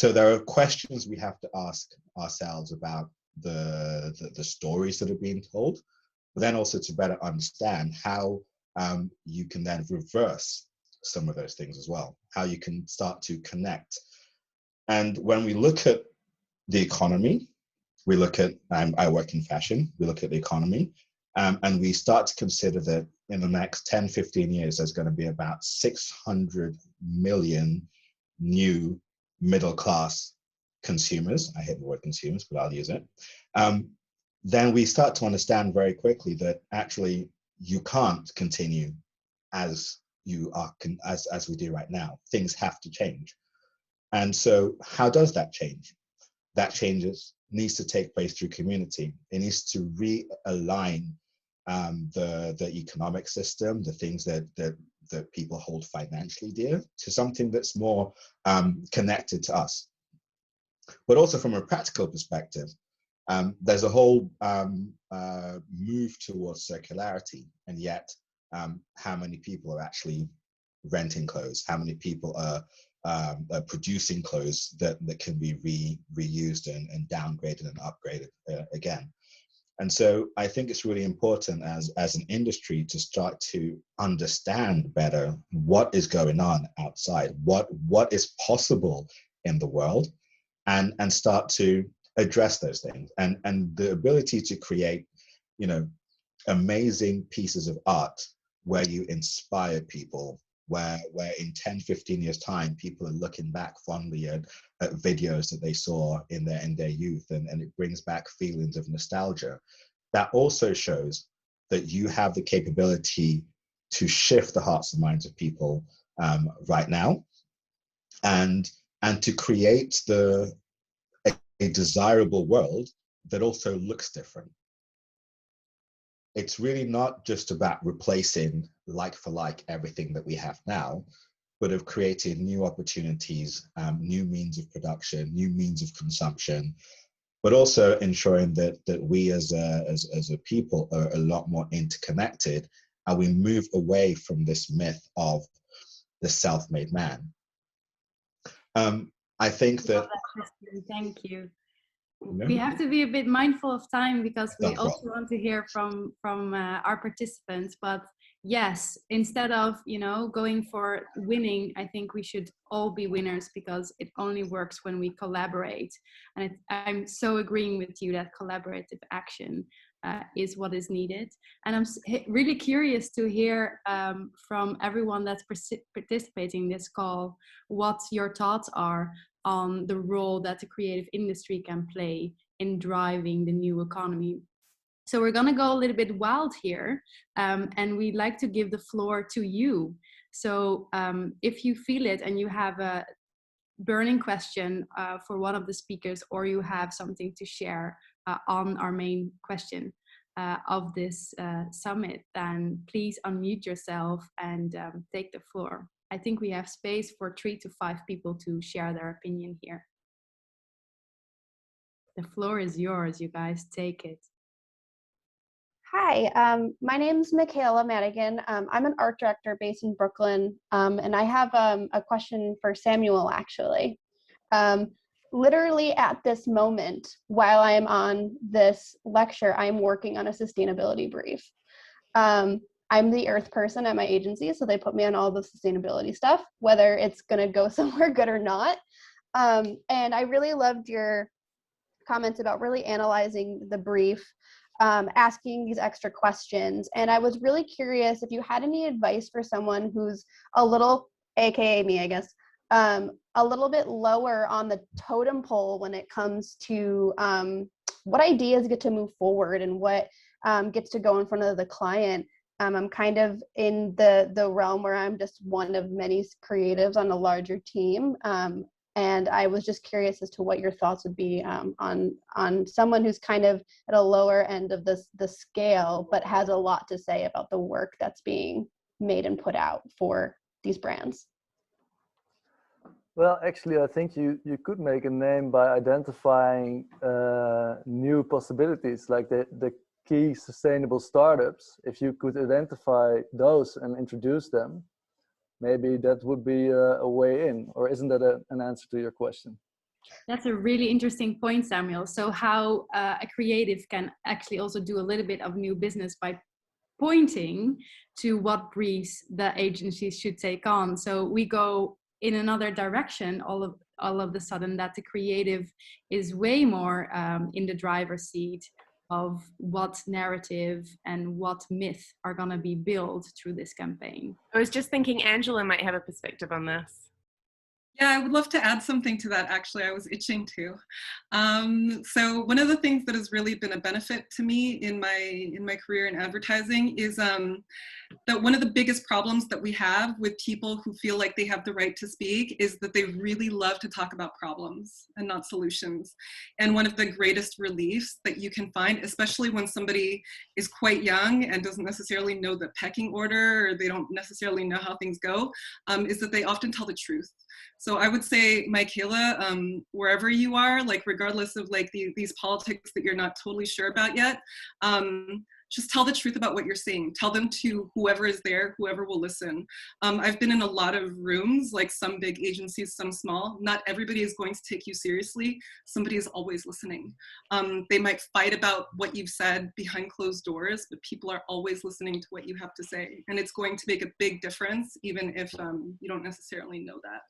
there are questions we have to ask ourselves about the stories that are being told, but then also to better understand how you can then reverse some of those things as well, how you can start to connect. And when we look at the economy, we look at, I work in fashion, we look at the economy, and we start to consider that in the next 10, 15 years, there's going to be about 600 million new middle-class consumers. I hate the word consumers, but I'll use it. Then we start to understand very quickly that actually you can't continue as you are, as we do right now. Things have to change. And so how does that change? That needs to take place through community. It needs to realign the economic system, the things that people hold financially dear, to something that's more connected to us. But also from a practical perspective, there's a whole move towards circularity, and yet how many people are actually renting clothes? How many people are producing clothes that can be reused and downgraded and upgraded again? And so I think it's really important as an industry to start to understand better what is going on outside, what is possible in the world, and start to address those things. And the ability to create, you know, amazing pieces of art where you inspire people, where in 10, 15 years time, people are looking back fondly at videos that they saw in their youth, and it brings back feelings of nostalgia. That also shows that you have the capability to shift the hearts and minds of people right now, and to create a desirable world that also looks different. It's really not just about replacing like for like everything that we have now, but of creating new opportunities, new means of production, new means of consumption, but also ensuring that we as a people are a lot more interconnected, and we move away from this myth of the self-made man. I think that. Thank you. No? We have to be a bit mindful of time because we No also problem. want to hear from our participants. But yes, instead of, you know, going for winning, I think we should all be winners, because it only works when we collaborate. And I'm so agreeing with you that collaborative action is what is needed. And I'm really curious to hear from everyone that's participating in this call, what your thoughts are on the role that the creative industry can play in driving the new economy. So we're going to go a little bit wild here, and we'd like to give the floor to you. So if you feel it and you have a burning question for one of the speakers, or you have something to share on our main question of this summit, then please unmute yourself and take the floor. I think we have space for 3 to 5 people to share their opinion here. The floor is yours, you guys, take it. Hi, my name's Michaela Madigan. I'm an art director based in Brooklyn, and I have a question for Samuel, actually. Literally at this moment, while I am on this lecture, I'm working on a sustainability brief. I'm the earth person at my agency, so they put me on all the sustainability stuff, whether it's gonna go somewhere good or not. And I really loved your comments about really analyzing the brief, asking these extra questions. And I was really curious if you had any advice for someone who's a little, AKA me, I guess, a little bit lower on the totem pole when it comes to what ideas get to move forward and what gets to go in front of the client. I'm kind of in the realm where I'm just one of many creatives on a larger team. And I was just curious as to what your thoughts would be on someone who's kind of at a lower end of the scale, but has a lot to say about the work that's being made and put out for these brands. Well, actually, I think you could make a name by identifying new possibilities, like the key sustainable startups. If you could identify those and introduce them, maybe that would be a way in. Or isn't that an answer to your question? That's a really interesting point, Samuel. So how a creative can actually also do a little bit of new business by pointing to what briefs the agencies should take on. So we go in another direction all of the sudden, that the creative is way more in the driver's seat of what narrative and what myth are going to be built through this campaign. I was just thinking Angela might have a perspective on this. Yeah, I would love to add something to that, actually. I was itching to. So one of the things that has really been a benefit to me in my career in advertising is that one of the biggest problems that we have with people who feel like they have the right to speak is that they really love to talk about problems and not solutions. And one of the greatest reliefs that you can find, especially when somebody is quite young and doesn't necessarily know the pecking order, or they don't necessarily know how things go, is that they often tell the truth. So I would say, Michaela, wherever you are, like regardless of like these politics that you're not totally sure about yet, just tell the truth about what you're seeing. Tell them to whoever is there, whoever will listen. I've been in a lot of rooms, like some big agencies, some small. Not everybody is going to take you seriously. Somebody is always listening. They might fight about what you've said behind closed doors, but people are always listening to what you have to say. And it's going to make a big difference, even if you don't necessarily know that.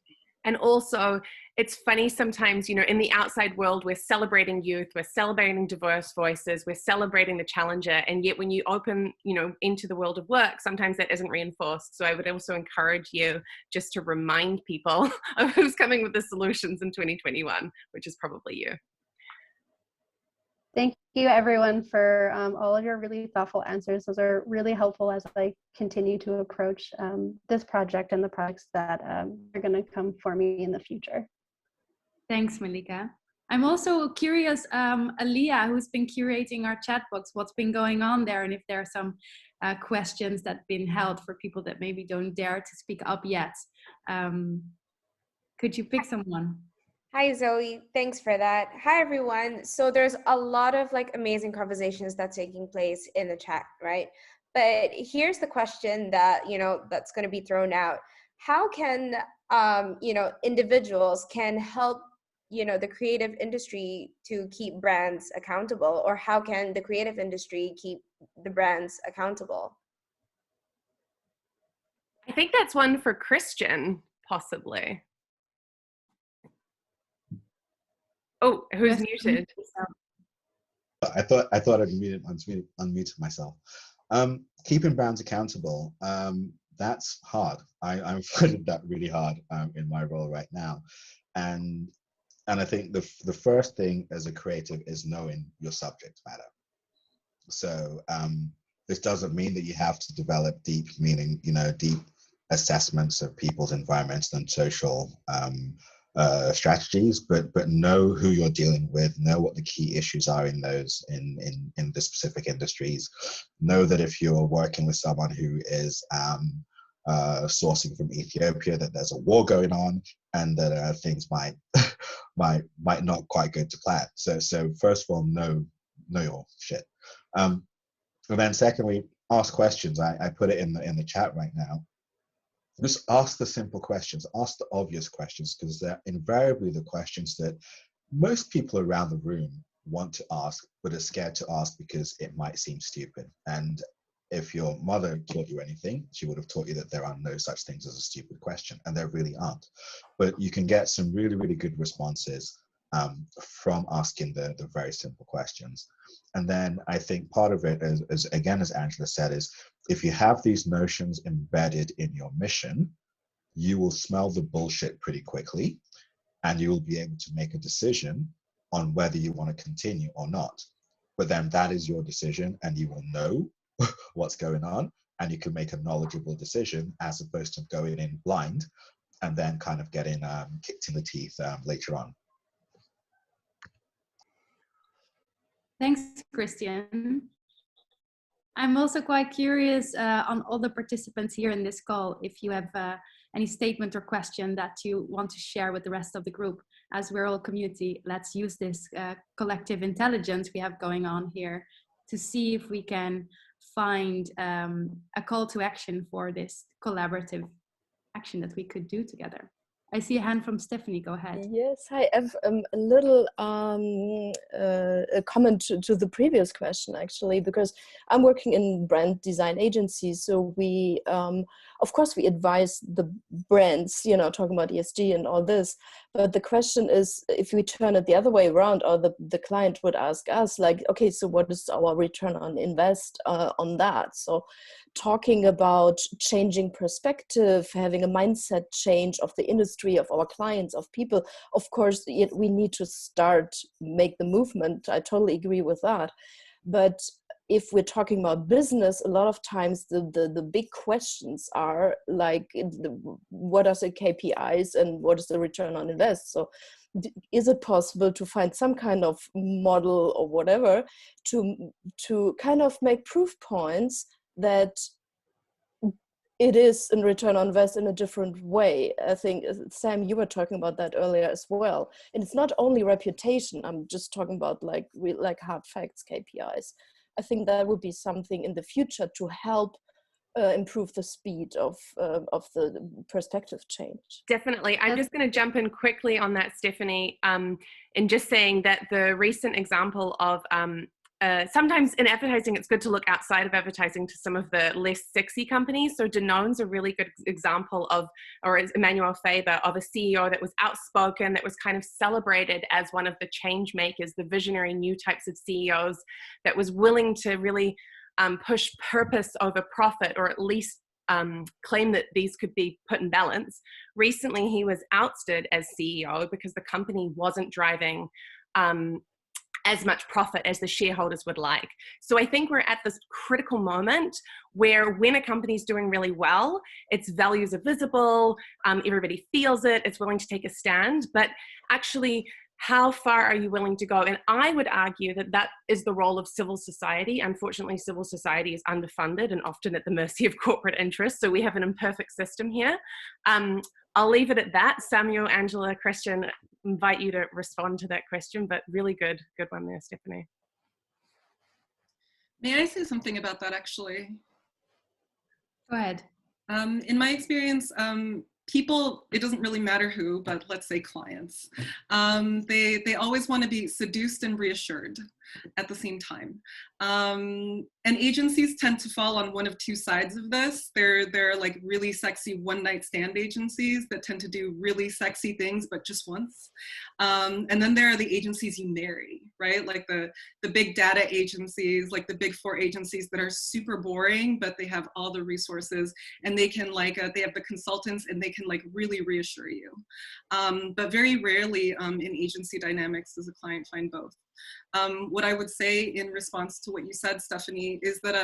And also, it's funny sometimes, you know, in the outside world, we're celebrating youth, we're celebrating diverse voices, we're celebrating the challenger. And yet when you open, you know, into the world of work, sometimes that isn't reinforced. So I would also encourage you just to remind people of who's coming with the solutions in 2021, which is probably you. Thank you, everyone, for all of your really thoughtful answers. Those are really helpful as I continue to approach this project and the projects that are going to come for me in the future. Thanks, Malika. I'm also curious, Aliyah, who's been curating our chat box, what's been going on there, and if there are some questions that have been held for people that maybe don't dare to speak up yet. Could you pick someone? Hi, Zoe. Thanks for that. Hi, everyone. So there's a lot of like amazing conversations that's taking place in the chat, right? But here's the question that, you know, that's going to be thrown out. How can, you know, individuals can help, you know, the creative industry to keep brands accountable, or how can the creative industry keep the brands accountable? I think that's one for Cristian, possibly. Oh, who's muted? I'd unmuted myself. Keeping brands accountable, that's hard. I'm finding that really hard in my role right now, and I think the first thing as a creative is knowing your subject matter. So this doesn't mean that you have to develop deep assessments of people's environmental and social strategies, but know who you're dealing with, know what the key issues are in those in the specific industries. Know that if you're working with someone who is sourcing from Ethiopia, that there's a war going on, and that things might not quite go to plan. So first of all, know your shit. And then secondly, ask questions. I put it in the chat right now. Just ask the simple questions, ask the obvious questions, because they're invariably the questions that most people around the room want to ask, but are scared to ask because it might seem stupid. And if your mother taught you anything, she would have taught you that there are no such things as a stupid question, and there really aren't. But you can get some really, really good responses from asking the very simple questions. And then I think part of it, as Angela said, is if you have these notions embedded in your mission, you will smell the bullshit pretty quickly, and you will be able to make a decision on whether you want to continue or not. But then that is your decision, and you will know what's going on, and you can make a knowledgeable decision as opposed to going in blind and then kind of getting kicked in the teeth later on. Thanks, Cristian. I'm also quite curious on all the participants here in this call, if you have any statement or question that you want to share with the rest of the group. As we're all community, let's use this collective intelligence we have going on here to see if we can find a call to action for this collaborative action that we could do together. I see a hand from Stephanie. Go ahead. Yes, I have a little a comment to the previous question, actually, because I'm working in brand design agencies. So we, of course, we advise the brands, talking about ESG and all this. But the question is, if we turn it the other way around, or the client would ask us, like, okay, so what is our return on invest on that? So talking about changing perspective, having a mindset change of the industry, of our clients, of people, of course, we need to make the movement. I totally agree with that. But if we're talking about business, a lot of times the big questions are like, what are the KPIs and what is the return on invest? So is it possible to find some kind of model or whatever to kind of make proof points that it is in return on invest in a different way? I think, Sam, you were talking about that earlier as well. And it's not only reputation. I'm just talking about like hard facts, KPIs. I think that would be something in the future to help improve the speed of the perspective change. Definitely. I'm just going to jump in quickly on that, Stephanie, in just saying that the recent example of sometimes in advertising, it's good to look outside of advertising to some of the less sexy companies. So Danone's a really good example of, or Emmanuel Faber, of a CEO that was outspoken, that was kind of celebrated as one of the change makers, the visionary new types of CEOs, that was willing to really push purpose over profit, or at least claim that these could be put in balance. Recently, he was ousted as CEO because the company wasn't driving as much profit as the shareholders would like. So I think we're at this critical moment where when a company is doing really well, its values are visible, everybody feels it, it's willing to take a stand, but actually, how far are you willing to go? And I would argue that that is the role of civil society. Unfortunately, civil society is underfunded and often at the mercy of corporate interests. So we have an imperfect system here. I'll leave it at that. Samuel, Angela, Cristian, invite you to respond to that question, but really good one there, Stephanie. May I say something about that, actually? Go ahead. In my experience, people, it doesn't really matter who, but let's say clients, they always want to be seduced and reassured at the same time. And agencies tend to fall on one of two sides of this. They're like really sexy one-night stand agencies that tend to do really sexy things, but just once. And then there are the agencies you marry, right? Like the big data agencies, like the big 4 agencies that are super boring, but they have all the resources, and they can like, they have the consultants, and they can like really reassure you. But very rarely in agency dynamics does a client find both. What I would say in response to what you said, Stephanie, is that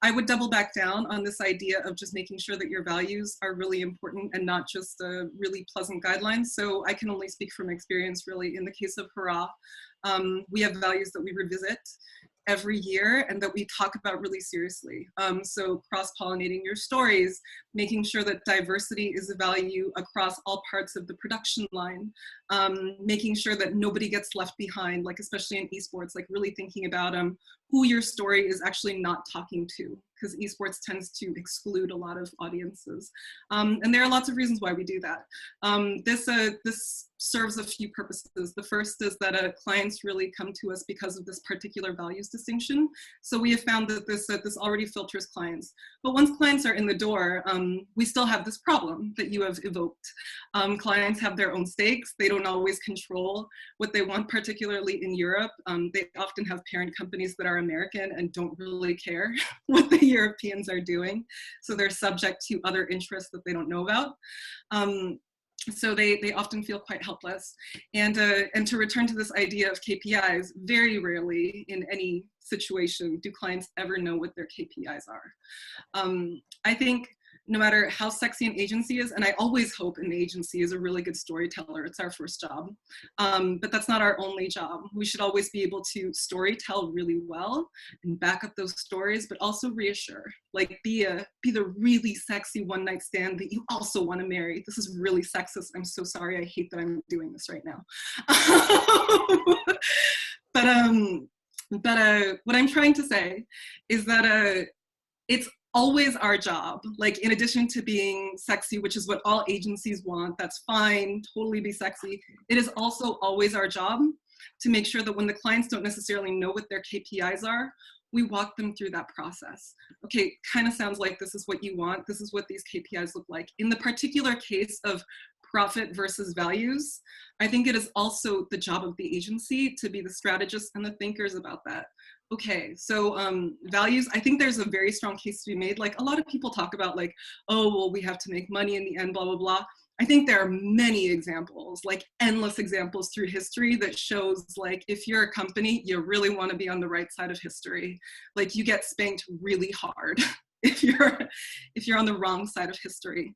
I would double back down on this idea of just making sure that your values are really important and not just really pleasant guidelines. So I can only speak from experience, really. In the case of Hurrah, we have values that we revisit every year and that we talk about really seriously. So cross-pollinating your stories, making sure that diversity is a value across all parts of the production line, making sure that nobody gets left behind, like especially in esports, like really thinking about who your story is actually not talking to, because esports tends to exclude a lot of audiences. And there are lots of reasons why we do that. This serves a few purposes. The first is that clients really come to us because of this particular values distinction. So we have found that this already filters clients. But once clients are in the door, we still have this problem that you have evoked. Clients have their own stakes. They don't always control what they want, particularly in Europe. They often have parent companies that are American and don't really care what the Europeans are doing. So they're subject to other interests that they don't know about. So they often feel quite helpless. And to return to this idea of KPIs, very rarely in any situation do clients ever know what their KPIs are. I think no matter how sexy an agency is, and I always hope an agency is a really good storyteller, it's our first job, but that's not our only job. We should always be able to storytell really well and back up those stories, but also reassure, like be the really sexy one-night stand that you also want to marry. This is really sexist. I'm so sorry. I hate that I'm doing this right now. But what I'm trying to say is that it's always our job, like in addition to being sexy, which is what all agencies want, that's fine, totally be sexy. It is also always our job to make sure that when the clients don't necessarily know what their KPIs are, we walk them through that process. Okay, kind of sounds like this is what you want. This is what these KPIs look like. In the particular case of profit versus values, I think it is also the job of the agency to be the strategists and the thinkers about that. Okay, so values, I think there's a very strong case to be made. Like a lot of people talk about like, oh, well, we have to make money in the end, blah, blah, blah. I think there are many examples, like endless examples through history that shows like, if you're a company, you really want to be on the right side of history. Like you get spanked really hard if you're on the wrong side of history.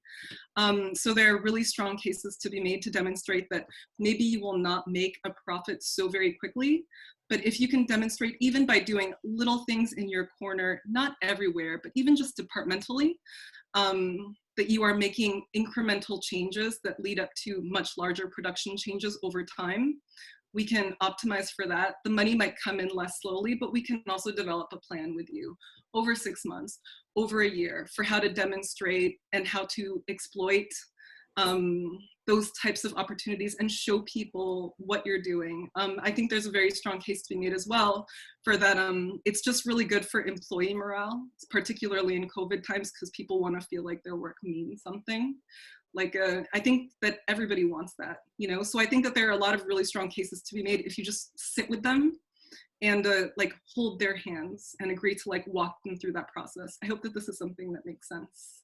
So there are really strong cases to be made to demonstrate that maybe you will not make a profit so very quickly, but if you can demonstrate even by doing little things in your corner, not everywhere, but even just departmentally, that you are making incremental changes that lead up to much larger production changes over time, we can optimize for that. The money might come in less slowly, but we can also develop a plan with you over 6 months, over a year, for how to demonstrate and how to exploit those types of opportunities and show people what you're doing. I think there's a very strong case to be made as well for that. It's just really good for employee morale, particularly in COVID times, because people want to feel like their work means something. Like, I think that everybody wants that, you know? So I think that there are a lot of really strong cases to be made if you just sit with them and like hold their hands and agree to like walk them through that process. I hope that this is something that makes sense.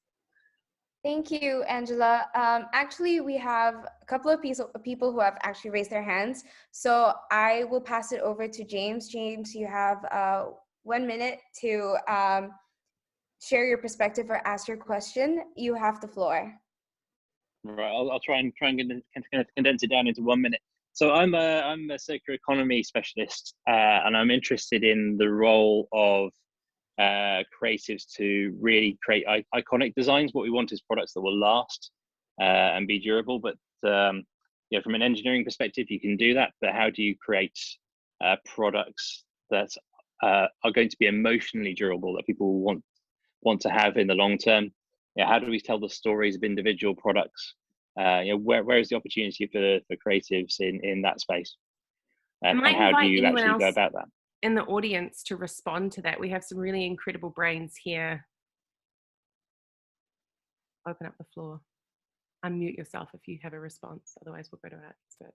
Thank you, Angela. Actually, we have a couple of people who have actually raised their hands. So I will pass it over to James. James, you have 1 minute to share your perspective or ask your question. You have the floor. Right, I'll try and condense it down into 1 minute. So I'm a circular economy specialist, and I'm interested in the role of creatives to really create iconic designs. What we want is products that will last and be durable. But yeah, from an engineering perspective, you can do that. But how do you create products that are going to be emotionally durable, that people want to have in the long term? how do we tell the stories of individual products? Where is the opportunity for creatives in that space? And how do you actually go about that? In the audience to respond to that. We have some really incredible brains here. Open up the floor. Unmute yourself if you have a response, otherwise we'll go to our expert.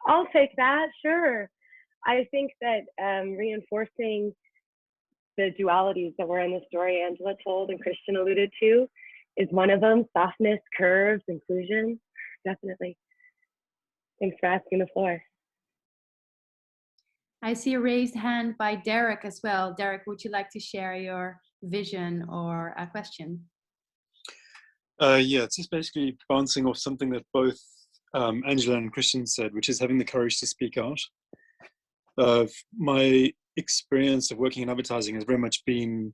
I'll take that, sure. I think that reinforcing the dualities that were in the story Angela told and Cristian alluded to is one of them. Softness, curves, inclusion, definitely. Thanks for asking the floor. I see a raised hand by Derek as well. Derek, would you like to share your vision or a question? Yeah, it's just basically bouncing off something that both Angela and Cristian said, which is having the courage to speak out. My experience of working in advertising has very much been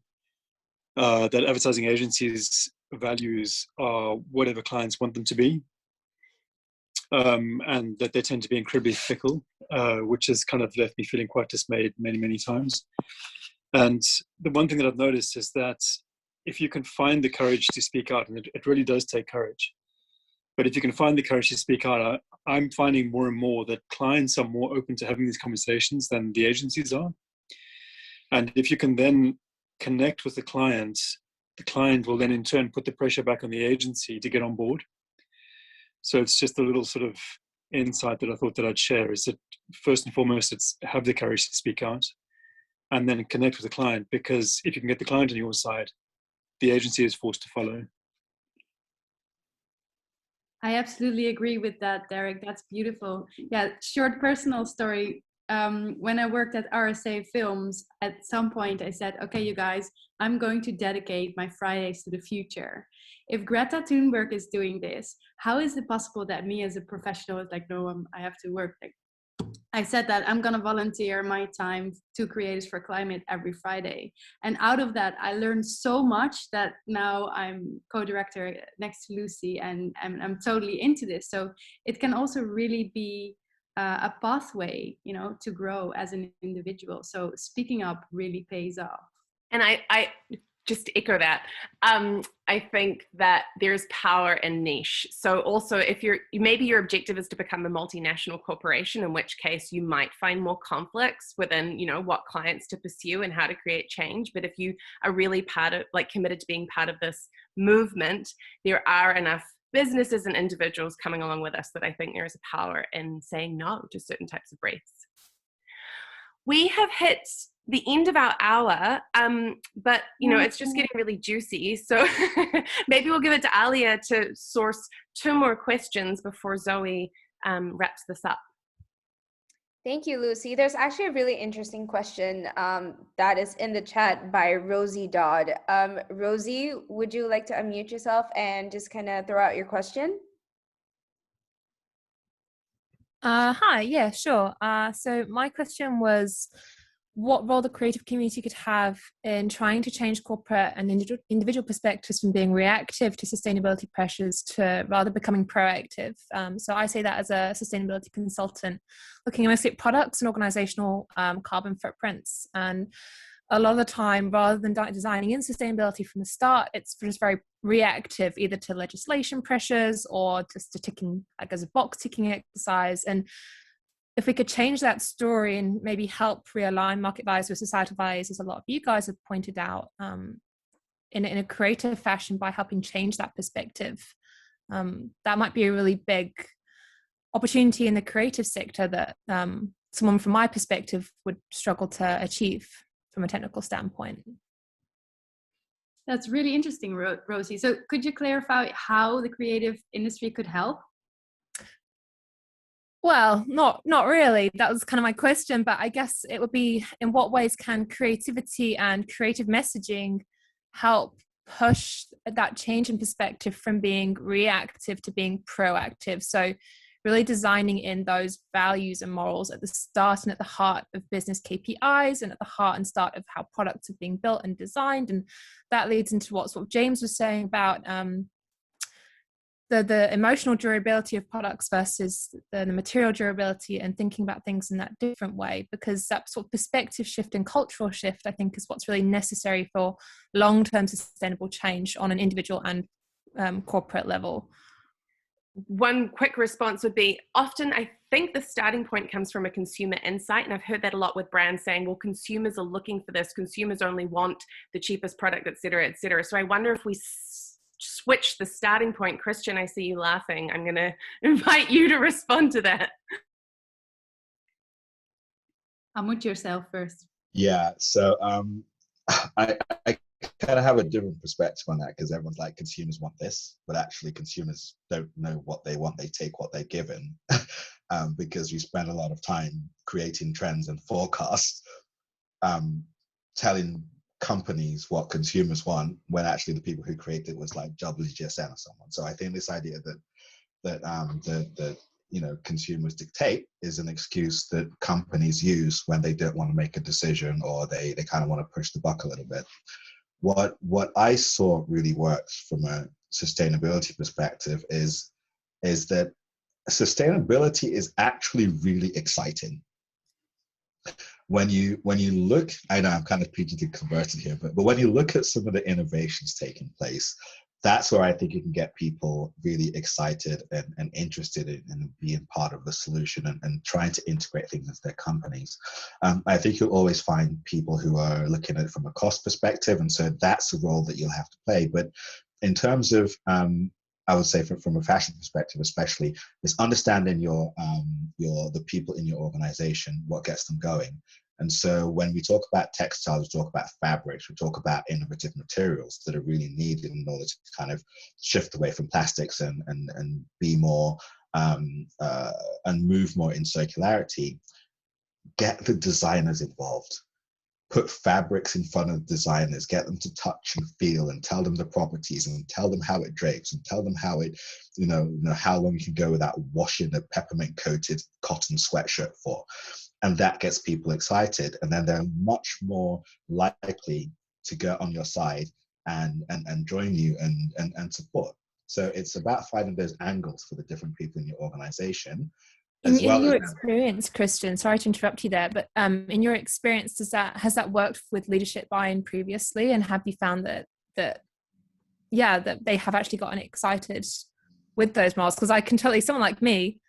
that advertising agencies' values are whatever clients want them to be, and that they tend to be incredibly fickle, which has kind of left me feeling quite dismayed many, many times. And the one thing that I've noticed is that if you can find the courage to speak out, and it really does take courage, but if you can find the courage to speak out, I'm finding more and more that clients are more open to having these conversations than the agencies are. And if you can then connect with the client will then in turn put the pressure back on the agency to get on board. So it's just a little sort of insight that I thought that I'd share, is that first and foremost, it's have the courage to speak out and then connect with the client, because if you can get the client on your side, the agency is forced to follow. I absolutely agree with that, Derek. That's beautiful. Yeah, short personal story. When I worked at RSA Films, at some point I said, okay, you guys, I'm going to dedicate my Fridays to the future. If Greta Thunberg is doing this, how is it possible that me as a professional is like, no, I have to work? Like, I said that I'm going to volunteer my time to Creators for Climate every Friday. And out of that, I learned so much that now I'm co-director next to Lucy, and I'm totally into this. So it can also really be a pathway, to grow as an individual. So speaking up really pays off. And I just to echo that, I think that there's power in niche. So also, if maybe your objective is to become a multinational corporation, in which case you might find more conflicts within, what clients to pursue and how to create change. But if you are really committed to being part of this movement, there are enough businesses and individuals coming along with us that I think there is a power in saying no to certain types of briefs. We have hit the end of our hour, but it's just getting really juicy. So maybe we'll give it to Alia to source 2 more questions before Zoe wraps this up. Thank you, Lucy. There's actually a really interesting question that is in the chat by Rosie Dodd. Rosie, would you like to unmute yourself and just kind of throw out your question? Hi, yeah, sure. So my question was, what role the creative community could have in trying to change corporate and individual perspectives from being reactive to sustainability pressures to rather becoming proactive. So I say that as a sustainability consultant, looking mostly at products and organizational carbon footprints. And a lot of the time, rather than designing in sustainability from the start, it's just very reactive, either to legislation pressures or just to ticking, like as a box ticking exercise. And if we could change that story and maybe help realign market values with societal values, as a lot of you guys have pointed out, in a creative fashion by helping change that perspective, that might be a really big opportunity in the creative sector that someone from my perspective would struggle to achieve from a technical standpoint. That's really interesting, Rosie. So could you clarify how the creative industry could help? Well, not really. That was kind of my question, but I guess it would be, in what ways can creativity and creative messaging help push that change in perspective from being reactive to being proactive? So really designing in those values and morals at the start and at the heart of business KPIs and at the heart and start of how products are being built and designed. And that leads into what sort of James was saying about the emotional durability of products versus the material durability, and thinking about things in that different way, because that sort of perspective shift and cultural shift, I think, is what's really necessary for long-term sustainable change on an individual and corporate level. One quick response would be, often I think the starting point comes from a consumer insight, and I've heard that a lot with brands saying, well, consumers are looking for this, consumers only want the cheapest product, et cetera, et cetera. So I wonder if we switch the starting point. Cristian, I see you laughing. I'm going to invite you to respond to that. Unmute yourself first. Yeah, so I kind of have a different perspective on that, because everyone's like, consumers want this, but actually consumers don't know what they want. They take what they're given, because we spend a lot of time creating trends and forecasts, telling companies what consumers want, when actually the people who created it was like WGSN or someone. So I think this idea that you know, consumers dictate is an excuse that companies use when they don't want to make a decision, or they kind of want to push the buck a little bit. What I saw really works from a sustainability perspective is that sustainability is actually really exciting. When you look, I know I'm kind of PG converted here, but when you look at some of the innovations taking place, that's where I think you can get people really excited and interested in being part of the solution and trying to integrate things into their companies. I think you'll always find people who are looking at it from a cost perspective, and so that's a role that you'll have to play. But in terms of, I would say from a fashion perspective especially, is understanding the people in your organization, what gets them going. And so when we talk about textiles, we talk about fabrics, we talk about innovative materials that are really needed in order to kind of shift away from plastics and be more and move more in circularity. Get the designers involved. Put fabrics in front of designers, get them to touch and feel, and tell them the properties, and tell them how it drapes, and tell them how it, you know how long you can go without washing a peppermint coated cotton sweatshirt for. And that gets people excited, and then they're much more likely to get on your side and join you and support. So it's about finding those angles for the different people in your organization. In your experience, Cristian, sorry to interrupt you there, but in your experience, has that worked with leadership buy-in previously, and have you found that they have actually gotten excited with those models? Because I can tell you, someone like me,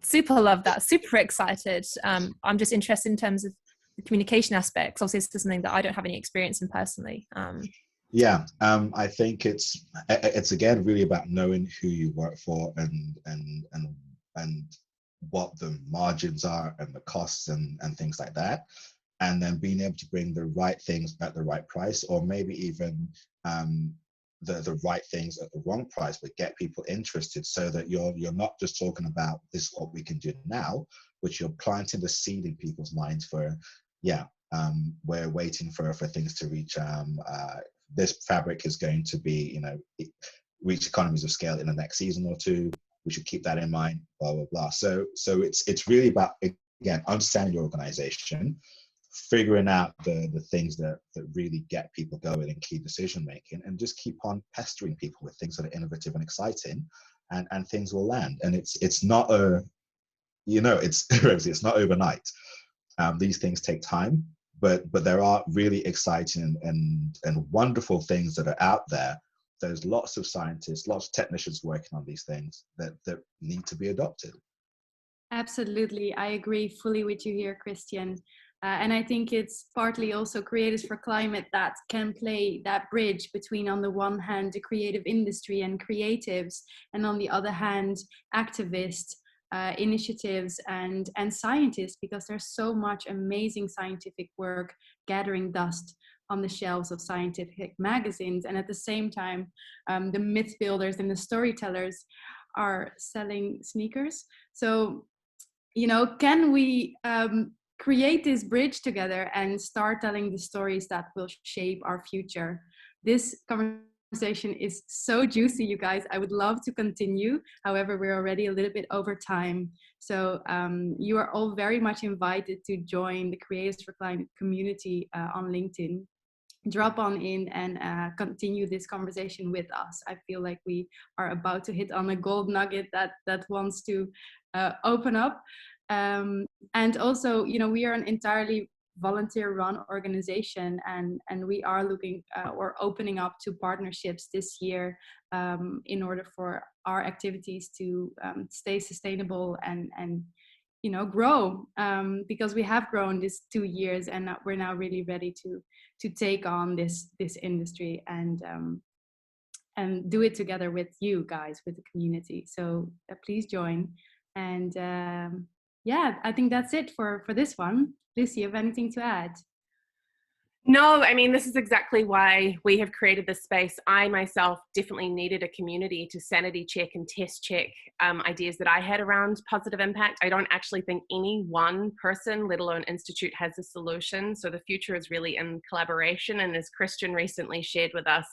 super love that, super excited. I'm just interested in terms of the communication aspects. Obviously, this is something that I don't have any experience in personally. I think it's again really about knowing who you work for and what the margins are and the costs and things like that, and then being able to bring the right things at the right price, or maybe even the right things at the wrong price, but get people interested, so that you're not just talking about this is what we can do now, but you're planting the seed in people's minds for, we're waiting for things to reach, this fabric is going to be, reach economies of scale in the next season or two. We should keep that in mind, blah, blah, blah. So it's really about, again, understanding your organization, figuring out the things that really get people going in key decision making, and just keep on pestering people with things that are innovative and exciting, and things will land. And it's not it's not overnight. These things take time, but there are really exciting and wonderful things that are out there. There's lots of scientists, lots of technicians working on these things that need to be adopted. Absolutely, I agree fully with you here, Cristian. And I think it's partly also Creators for Climate that can play that bridge between, on the one hand, the creative industry and creatives, and on the other hand, activists, initiatives and scientists, because there's so much amazing scientific work gathering dust on the shelves of scientific magazines, and at the same time the myth builders and the storytellers are selling sneakers. So can we create this bridge together and start telling the stories that will shape our future? This conversation is so juicy, you guys. I would love to continue. However, we're already a little bit over time. So you are all very much invited to join the Creators for Climate community on LinkedIn. drop on in and continue this conversation with us. I feel like we are about to hit on a gold nugget that wants to open up. And also, you know, we are an entirely volunteer-run organization, and we are looking or opening up to partnerships this year in order for our activities to stay sustainable and you know, grow, because we have grown this 2 years, and we're now really ready to take on this industry and do it together with you guys, with the community. So please join. And yeah, I think that's it for this one. Lucy, you have anything to add? No, I mean, this is exactly why we have created this space. I myself definitely needed a community to sanity check and test check ideas that I had around positive impact. I don't actually think any one person, let alone institute, has a solution. So the future is really in collaboration. And as Cristian recently shared with us,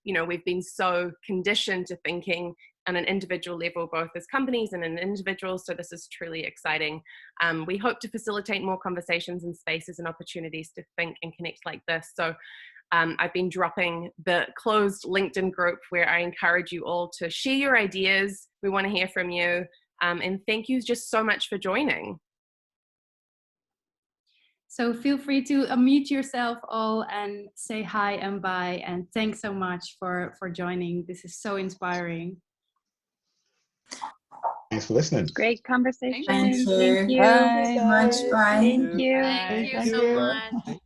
you know, we've been so conditioned to thinking on an individual level, both as companies and as individuals. So this is truly exciting. We hope to facilitate more conversations and spaces and opportunities to think and connect like this. So I've been dropping the closed LinkedIn group where I encourage you all to share your ideas. We want to hear from you. And thank you just so much for joining. So feel free to unmute yourself all and say hi and bye. And thanks so much for joining. This is so inspiring. Thanks for listening. Great conversation. Thank you. Thank you. Bye. Much. Bye. Thank you. Thank you so much.